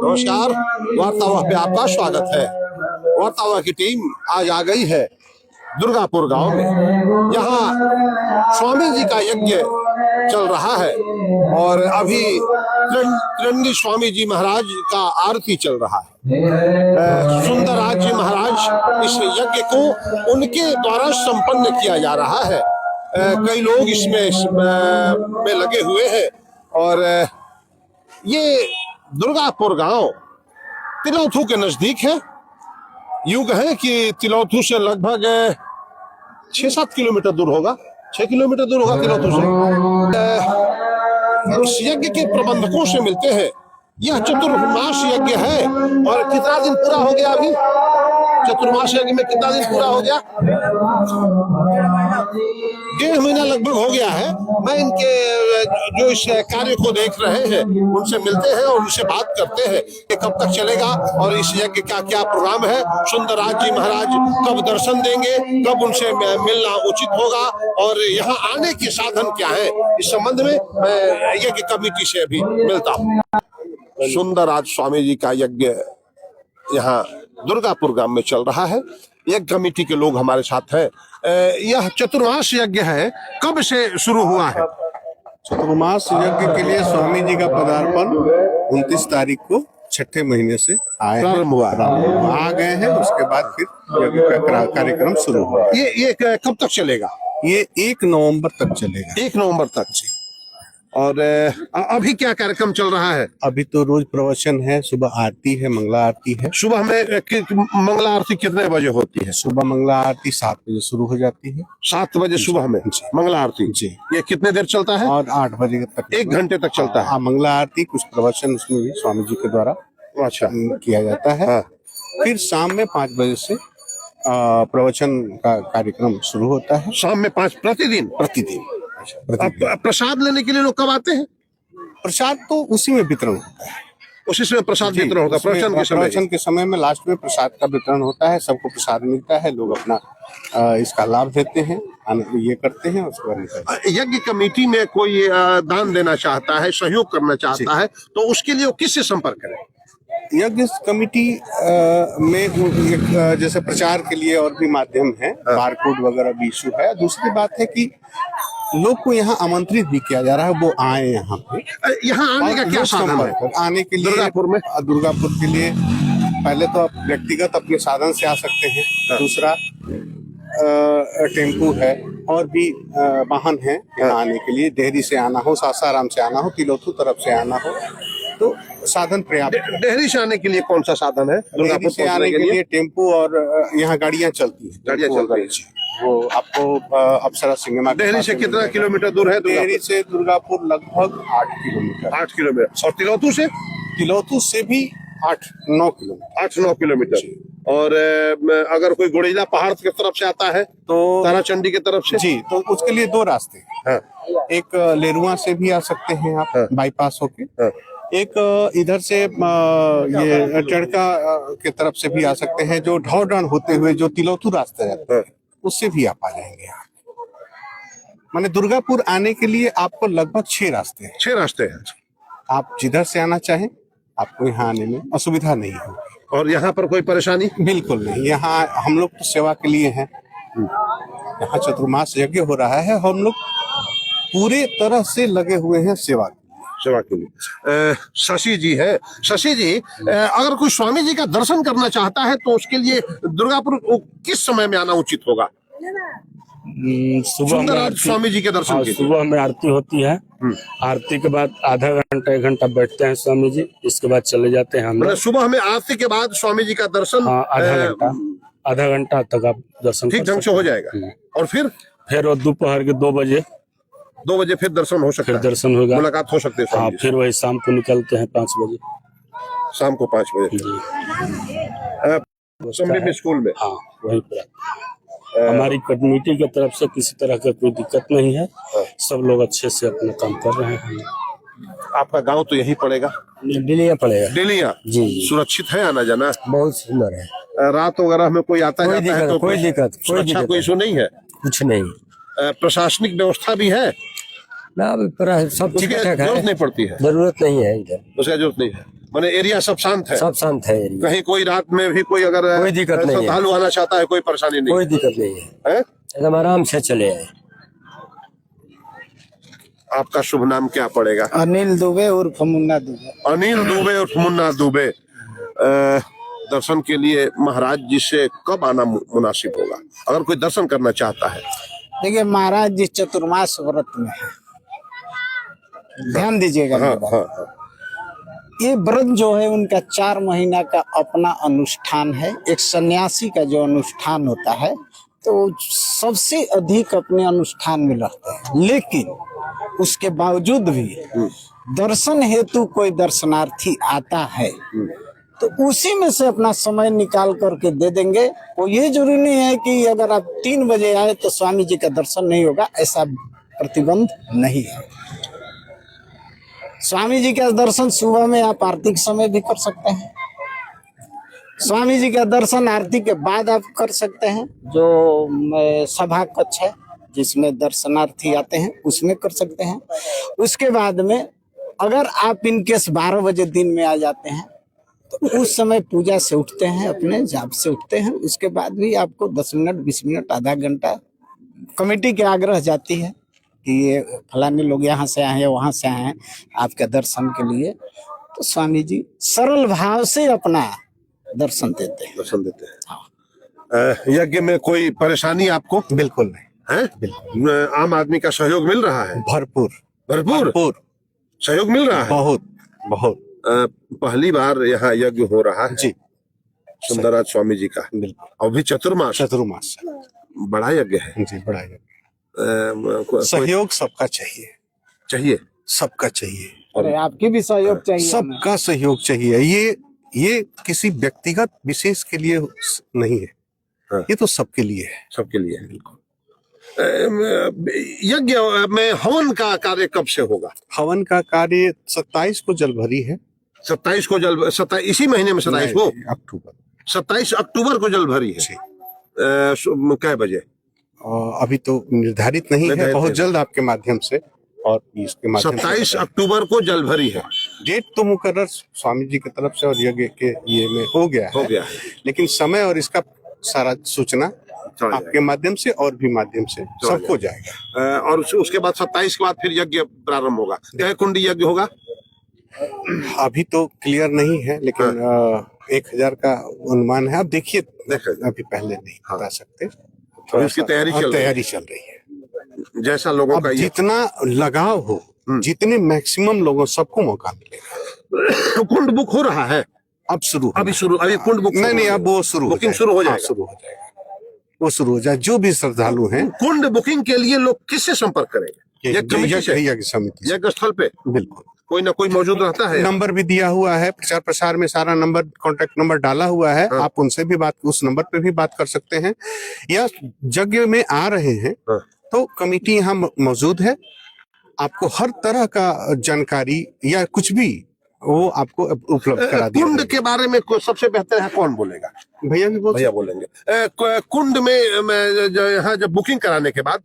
नमस्कार, वार्तावाह पे आपका स्वागत है। वार्तावाह की टीम आज आ गई है दुर्गापुर गांव में। यहाँ स्वामी जी का यज्ञ चल रहा है और अभी त्रिरंगी स्वामी जी महाराज का आरती चल रहा है। सुंदरराज जी महाराज इस यज्ञ को उनके द्वारा संपन्न किया जा रहा है। कई लोग इसमें में लगे हुए हैं और ये दुर्गापुर गांव तिलौथू के नजदीक है। यूं कहें कि तिलौथू से लगभग 6-7 किलोमीटर दूर होगा, 6 किलोमीटर दूर होगा तिलौथू से। इस यज्ञ के प्रबंधकों से मिलते हैं। यह चतुर्मास यज्ञ है और कितना दिन पूरा हो गया अभी? चतुर्मास यज्ञ में कितना दिन पूरा हो गया? 1.5 महीना लगभग हो गया है। मैं इनके जो इस कार्य को देख रहे हैं उनसे मिलते हैं और उनसे बात करते हैं कि कब तक चलेगा और इस यज्ञ का क्या प्रोग्राम है। सुंदरराज जी महाराज कब दर्शन देंगे, कब उनसे मिलना उचित होगा और यहाँ आने के साधन क्या है, इस संबंध में मैं यज्ञ कमेटी से अभी मिलता हूँ। सुंदरराज स्वामी जी का यज्ञ यहाँ दुर्गापुर गांव में चल रहा है। यज्ञ कमेटी के लोग हमारे साथ हैं। यह चतुर्मास यज्ञ है, कब से शुरू हुआ है? चतुर्मास यज्ञ के लिए स्वामी जी का पदार्पण 29 तारीख को 6ठे महीने से प्रारंभ हुआ आ गए हैं। उसके बाद फिर यज्ञ का कार्यक्रम शुरू हुआ। ये कब तक चलेगा? ये 1 नवंबर तक चलेगा। 1 नवंबर तक जी। और अभी क्या कार्यक्रम चल रहा है? अभी तो रोज प्रवचन है, सुबह आरती है, मंगला आरती है। सुबह में मंगला आरती कितने बजे होती है? सुबह मंगला आरती 7 बजे शुरू हो जाती है। 7 बजे सुबह में मंगला आरती जी। ये कितने देर चलता है? और 8 बजे तक 1 घंटे तक चलता है। मंगला आरती, कुछ प्रवचन उसमें भी स्वामी जी के द्वारा अच्छा किया जाता है। फिर शाम में 5 बजे से प्रवचन का कार्यक्रम शुरू होता है। शाम में 5 प्रतिदिन? प्रसाद लेने के लिए लोग कब आते हैं? प्रसाद तो उसी में वितरण होता है। उसी में प्रसाद वितरण होगा प्रवचन के समय में लास्ट में प्रसाद का वितरण होता है। सबको प्रसाद मिलता है, लोग अपना इसका लाभ लेते हैं, ये करते हैं। उसके बाद यज्ञ कमेटी में कोई दान देना चाहता है, सहयोग करना चाहता है, तो उसके लिए वो किससे संपर्क करें? यज्ञ कमेटी में जैसे प्रचार के लिए और भी माध्यम है, बारकोड वगैरह भी इशू है। दूसरी बात है कि लोग को यहाँ आमंत्रित भी किया जा रहा है, वो आए यहाँ पे। यहाँ आने का क्या साधन है? आने के लिए दुर्गापुर के लिए पहले तो आप व्यक्तिगत अपने साधन से आ सकते हैं। दूसरा टेम्पू है और भी वाहन है यहाँ आने के लिए। देहरी से आना हो, सासाराम से आना हो, तिलौथू तरफ से आना हो तो साधन पर्याप्त। देहरी से आने के लिए कौन सा साधन है? दुर्गापुर से आने के लिए टेम्पू और यहाँ गाड़ियाँ चलती है। गाड़ियाँ चलती है वो आपको अप्सरा सिनेमा। देहरी से कितना किलोमीटर दूर है? देहरी से दुर्गापुर लगभग 8 किलोमीटर। 8 किलोमीटर। और तिलौथू से? तिलौथू से भी 8-9 किलोमीटर। 8-9 किलोमीटर। और अगर कोई गुड़ीला पहाड़ की तरफ से आता है तो ताराचंडी की तरफ से जी, तो उसके लिए 2 रास्ते हैं। एक लेरुआ से भी आ सकते हैं आप बाईपास होके। एक इधर से ये टड़का के तरफ से भी आ सकते हैं, जो ढौडन होते हुए जो तिलौथू रास्ते रहते हैं उससे भी आप आ जाएंगे यहाँ। माने दुर्गापुर आने के लिए आपको लगभग 6 रास्ते हैं। 6 रास्ते हैं। आप जिधर से आना चाहें आपको यहाँ आने में असुविधा नहीं होगी। और यहाँ पर कोई परेशानी? बिल्कुल नहीं। यहाँ हम लोग तो सेवा के लिए हैं। यहाँ चतुर्मास यज्ञ हो रहा है, हम लोग पूरे तरह से लगे हुए हैं सेवा के लिए। शशि जी है। शशि जी, अगर कोई स्वामी जी का दर्शन करना चाहता है तो उसके लिए दुर्गापुर किस समय में आना उचित होगा? सुबह स्वामी जी के दर्शन के सुबह में आरती होती है। आरती के बाद आधा घंटा 1 घंटा बैठते हैं स्वामी जी, इसके बाद चले जाते हैं हम। सुबह में आरती के बाद स्वामी जी का दर्शन आधा घंटा तक आप दर्शन ठीक ढंग से हो जाएगा। और फिर वो दोपहर के 2 बजे फिर दर्शन हो सकता है। दर्शन होगा, मुलाकात हो सकती है। हाँ, फिर वही शाम को निकलते हैं 5 बजे। शाम को 5 बजे स्कूल में। हाँ, वही पर हमारी कमेटी की तरफ से किसी तरह का कोई दिक्कत नहीं है। सब लोग अच्छे से अपना काम कर रहे हैं। आपका गांव तो यही पड़ेगा? डेलिया पड़ेगा। डेलिया जी। सुरक्षित है आना जाना? बहुत सुंदर है। रात वगैरह में कोई आता है? कोई दिक्कत कोई इशू नहीं है? कुछ नहीं। प्रशासनिक व्यवस्था भी है ना? सब ठीक ठाक है, जरूरत नहीं पड़ती है? जरूरत नहीं है इधर, उसका जरूरत नहीं है। मैंने एरिया सब शांत है, सब शांत है एरिया, कहीं कोई रात में भी कोई अगर कोई दिक्कत नहीं है। श्रद्धालु आना चाहता है कोई परेशानी नहीं कोई दिक्कत नहीं है, है? एकदम आराम से चले आए। आपका शुभ नाम क्या पड़ेगा? अनिल दुबे उर्फ मुन्ना दुबे। अनिल दुबे और मुन्ना दुबे। दर्शन के लिए महाराज जी से कब आना मुनासिब होगा अगर कोई दर्शन करना चाहता है? देखिए महाराज जी चतुर्मास व्रत में है, ध्यान दीजिएगा। हाँ, मेरी बात। हाँ, हाँ। ये व्रत जो है उनका 4 महीना का अपना अनुष्ठान है। एक सन्यासी का जो अनुष्ठान होता है तो सबसे अधिक अपने अनुष्ठान में रहते हैं, लेकिन उसके बावजूद भी दर्शन हेतु कोई दर्शनार्थी आता है तो उसी में से अपना समय निकाल करके दे देंगे। वो ये जरूरी नहीं है कि अगर आप 3 बजे आए तो स्वामी जी का दर्शन नहीं होगा, ऐसा प्रतिबंध नहीं है। स्वामी जी का दर्शन सुबह में आप आरती के समय भी कर सकते हैं, स्वामी जी का दर्शन आरती के बाद आप कर सकते हैं। जो सभा कक्ष है जिसमें दर्शनार्थी आते हैं उसमें कर सकते हैं। उसके बाद में अगर आप इनकेस 12 बजे दिन में आ जाते हैं तो उस समय पूजा से उठते हैं, अपने जाप से उठते हैं। उसके बाद भी आपको 10 मिनट 20 मिनट आधा घंटा कमेटी के आग्रह जाती है कि ये फलाने लोग यहाँ से आए हैं वहाँ से आए हैं आपके दर्शन के लिए, तो स्वामी जी सरल भाव से अपना दर्शन देते हैं। दर्शन देते हैं। यज्ञ में कोई परेशानी आपको? बिल्कुल नहीं है? बिल्कुल। आम आदमी का सहयोग मिल रहा है? भरपूर भरपूर भरपूर सहयोग मिल रहा है? बहुत बहुत। पहली बार यहाँ यज्ञ हो रहा है जी सुंदरराज स्वामी जी का, बिल्कुल। और भी चतुर्मास, चतुर्मास बड़ा यज्ञ है जी, बड़ा है। कोई सहयोग सबका चाहिए, चाहिए। सबका चाहिए, अरे आपकी भी सहयोग चाहिए हमें। सबका सहयोग चाहिए। ये किसी व्यक्तिगत विशेष के लिए नहीं है, हाँ। ये तो सबके लिए है। सबके लिए है। बिल्कुल। यज्ञ में हवन का कार्य कब से होगा? हवन का कार्य 27 को जलभरी है। 27 को जल 27 इसी महीने में 27 को अक्टूबर 27 अक्टूबर को जल भरी है। जी। कै बजे? अभी तो निर्धारित नहीं है, बहुत जल्द आपके माध्यम से और इसके माध्यम 27 अक्टूबर को जल भरी है। डेट तो मुकर्रर स्वामी जी की तरफ से और यज्ञ के ये में हो गया है, लेकिन समय और इसका सारा सूचना आपके माध्यम से और भी माध्यम से सबको जाएगा। और उसके बाद 27 के बाद फिर यज्ञ प्रारंभ होगा। क्या कुंडी यज्ञ होगा? अभी तो क्लियर नहीं है, लेकिन 1000 का अनुमान है। अब देखिए, अभी पहले नहीं बता सकते। तो इसकी तैयारी चल रही है। जैसा लोगों का जितना लगाव हो, जितने मैक्सिमम लोगों सबको मौका मिलेगा। कुंड बुक हो रहा है? अब शुरू अभी कुंड बुक नहीं, अब वो बुकिंग शुरू हो जाएगा। वो शुरू हो जाए। जो भी श्रद्धालु हैं, कुंड बुकिंग के लिए लोग किससे संपर्क करेंगे? यज्ञ स्थल पे बिल्कुल कोई ना कोई मौजूद रहता है। नंबर भी दिया हुआ है, प्रचार प्रसार में सारा नंबर, कांटेक्ट नंबर डाला हुआ है। आप उनसे भी उस नंबर पे भी बात कर सकते हैं, या यज्ञ में आ रहे हैं तो कमेटी यहाँ मौजूद है। आपको हर तरह का जानकारी या कुछ भी वो आपको उपलब्ध करा दिया। कुंड के बारे में सबसे बेहतर है कौन बोलेगा? भैया बोलेंगे। कुंड में यहाँ जब बुकिंग कराने के बाद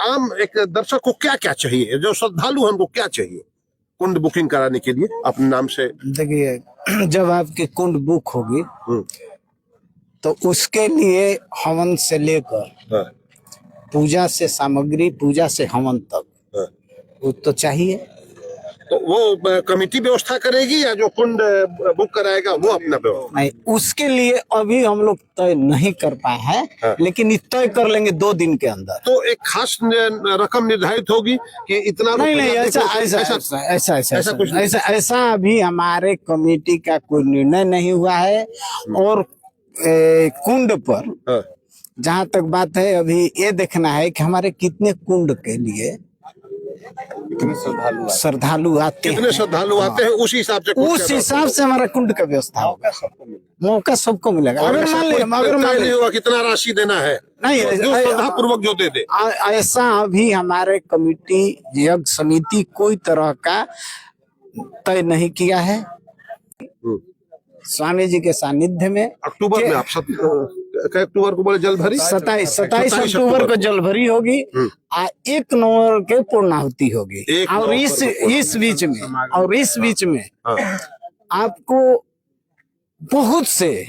आम एक दर्शक को क्या क्या चाहिए, जो श्रद्धालु हैं उनको क्या चाहिए कुंड बुकिंग कराने के लिए अपने नाम से? देखिए, जब आपकी कुंड बुक होगी तो उसके लिए हवन से लेकर पूजा से सामग्री, पूजा से हवन तक वो तो चाहिए। तो वो कमेटी व्यवस्था करेगी या जो कुंड बुक कराएगा वो अपना व्यवस्था? नहीं, उसके लिए अभी हम लोग तय नहीं कर पाए हैं, लेकिन तय कर लेंगे 2 दिन के अंदर। तो एक खास रकम निर्धारित होगी कि इतना? नहीं, ऐसा अभी हमारे कमेटी का कोई निर्णय नहीं हुआ है। और कुंड पर जहाँ तक बात है, अभी ये देखना है कि हमारे कितने कुंड के लिए श्रद्धालु आते हैं, कितने श्रद्धालु आते हैं, उस हिसाब से हमारा कुंड का व्यवस्था होगा। मौका सबको मिलेगा। अगर मान लिया कितना राशि देना है, नहीं श्रद्धापूर्वक जो दे दे, ऐसा अभी हमारे कमेटी यज्ञ समिति कोई तरह का तय नहीं किया है। स्वामी जी के सानिध्य में अक्टूबर में आप अक्टूबर को बोले जल भरी, 27 अक्टूबर को जल भरी होगी, 1 नवंबर के पूर्णाहुति होगी। और इस बीच में आपको बहुत से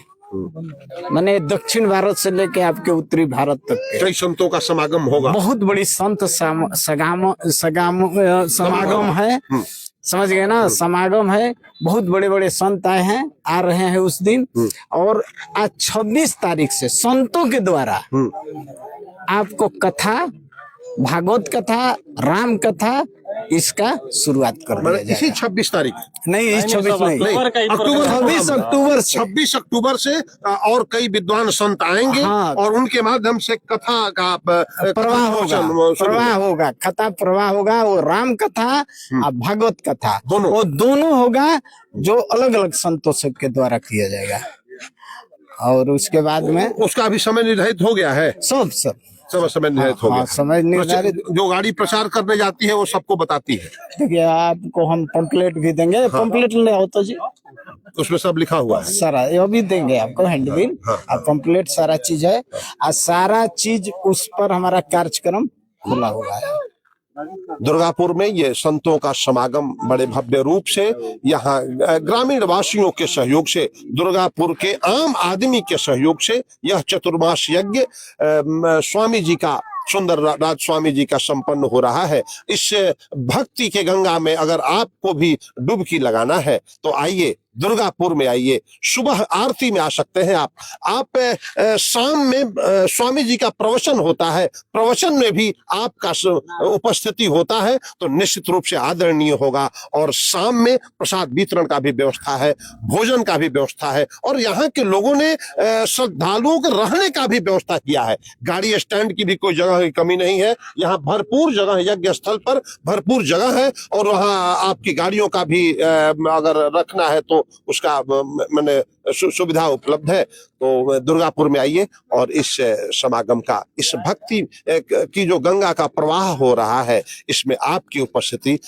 माने दक्षिण भारत से लेके आपके उत्तरी भारत तक के कई संतों का समागम होगा। बहुत बड़ी संत समागम है, समझ गए ना, समागम है। बहुत बड़े बड़े संत आए हैं, आ रहे हैं उस दिन। और आज 26 तारीख से संतों के द्वारा आपको कथा, भागवत कथा, राम कथा, इसका शुरुआत कर दिया इसी जाएगा। 26 तारीख नहीं, इस 26 नहीं, अक्टूबर 26 अक्टूबर से 26 अक्टूबर से और कई विद्वान संत आएंगे। हाँ। और उनके माध्यम से कथा का प्रवाह होगा, कथा प्रवाह होगा। वो राम कथा और भागवत कथा वो दोनों होगा, जो अलग अलग संतों से के द्वारा किया जाएगा। और उसके बाद में उसका भी समय निर्धारित हो गया है। सब समय निर्धारित हो गया। समय निर्धारित। जो गाड़ी प्रचार करने जाती है वो सबको बताती है। देखिए, आपको हम पंपलेट भी देंगे। पंपलेट ले आओ तो जी, उसमें सब लिखा हुआ है सारा ये भी देंगे आपको, हैंडबिल और पंपलेट, सारा चीज है। और सारा चीज उस पर हमारा कार्यक्रम खुला हुआ है। दुर्गापुर में ये संतों का समागम बड़े भव्य रूप से यहाँ ग्रामीण वासियों के सहयोग से, दुर्गापुर के आम आदमी के सहयोग से यह चतुर्मास यज्ञ स्वामी जी का, सुंदर राज स्वामी जी का संपन्न हो रहा है। इस भक्ति के गंगा में अगर आपको भी डुबकी लगाना है तो आइए, दुर्गापुर में आइए। सुबह आरती में आ सकते हैं आप शाम में स्वामी जी का प्रवचन होता है, प्रवचन में भी आपका उपस्थिति होता है तो निश्चित रूप से आदरणीय होगा। और शाम में प्रसाद वितरण का भी व्यवस्था है, भोजन का भी व्यवस्था है। और यहाँ के लोगों ने श्रद्धालुओं के रहने का भी व्यवस्था किया है। गाड़ी स्टैंड की भी कोई जगह की कमी नहीं है। यहाँ भरपूर जगह, यज्ञ स्थल पर भरपूर जगह है। और वहाँ आपकी गाड़ियों का भी अगर रखना है तो उसका मैंने सुविधा उपलब्ध है। तो दुर्गापुर में आइए और इस समागम का, इस भक्ति की जो गंगा का प्रवाह हो रहा है, इसमें आपकी उपस्थिति,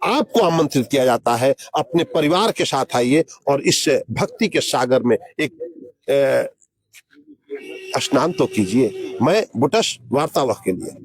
आपको आमंत्रित किया जाता है। अपने परिवार के साथ आइए और इस भक्ति के सागर में एक स्नान तो कीजिए। मैं बुटस, वार्तालाप के लिए।